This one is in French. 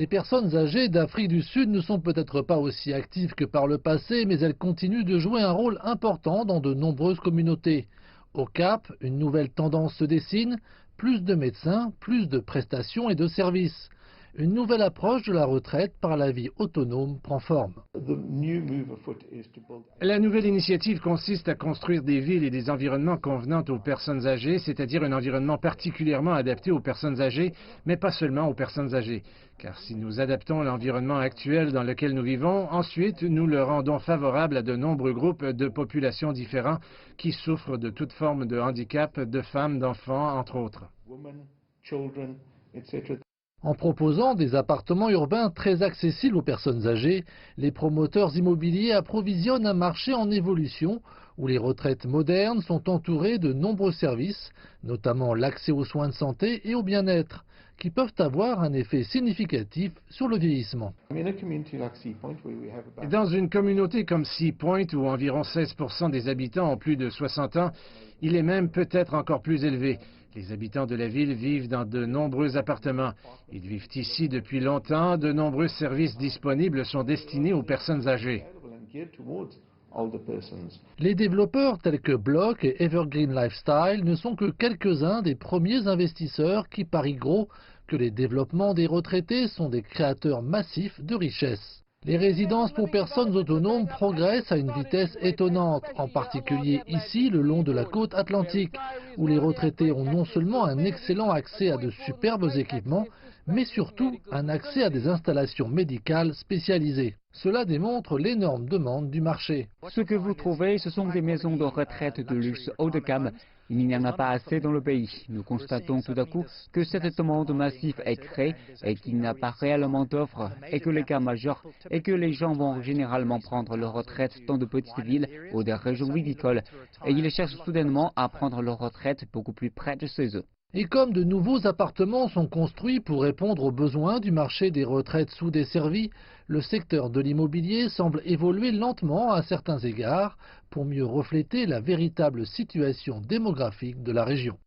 Les personnes âgées d'Afrique du Sud ne sont peut-être pas aussi actives que par le passé, mais elles continuent de jouer un rôle important dans de nombreuses communautés. Au Cap, une nouvelle tendance se dessine, plus de médecins, plus de prestations et de services. Une nouvelle approche de la retraite par la vie autonome prend forme. La nouvelle initiative consiste à construire des villes et des environnements convenant aux personnes âgées, c'est-à-dire un environnement particulièrement adapté aux personnes âgées, mais pas seulement aux personnes âgées. Car si nous adaptons l'environnement actuel dans lequel nous vivons, ensuite nous le rendons favorable à de nombreux groupes de populations différents qui souffrent de toute forme de handicap, de femmes, d'enfants, entre autres. En proposant des appartements urbains très accessibles aux personnes âgées, les promoteurs immobiliers approvisionnent un marché en évolution où les retraites modernes sont entourées de nombreux services, notamment l'accès aux soins de santé et au bien-être, qui peuvent avoir un effet significatif sur le vieillissement. Dans une communauté comme Sea Point, où environ 16% des habitants ont plus de 60 ans, il est même peut-être encore plus élevé. Les habitants de la ville vivent dans de nombreux appartements. Ils vivent ici depuis longtemps. De nombreux services disponibles sont destinés aux personnes âgées. Les développeurs tels que Block et Evergreen Lifestyle ne sont que quelques-uns des premiers investisseurs qui parient gros que les développements des retraités sont des créateurs massifs de richesses. Les résidences pour personnes autonomes progressent à une vitesse étonnante, en particulier ici le long de la côte atlantique, où les retraités ont non seulement un excellent accès à de superbes équipements, mais surtout un accès à des installations médicales spécialisées. Cela démontre l'énorme demande du marché. Ce que vous trouvez, ce sont des maisons de retraite de luxe haut de gamme. Il n'y en a pas assez dans le pays. Nous constatons tout à coup que cette demande massive est créée et qu'il n'y a pas réellement d'offres et que les cas majeurs et que les gens vont généralement prendre leur retraite dans de petites villes ou des régions viticoles et ils cherchent soudainement à prendre leur retraite beaucoup plus près de chez eux. Et comme de nouveaux appartements sont construits pour répondre aux besoins du marché des retraites sous-desservies, le secteur de l'immobilier semble évoluer lentement à certains égards pour mieux refléter la véritable situation démographique de la région.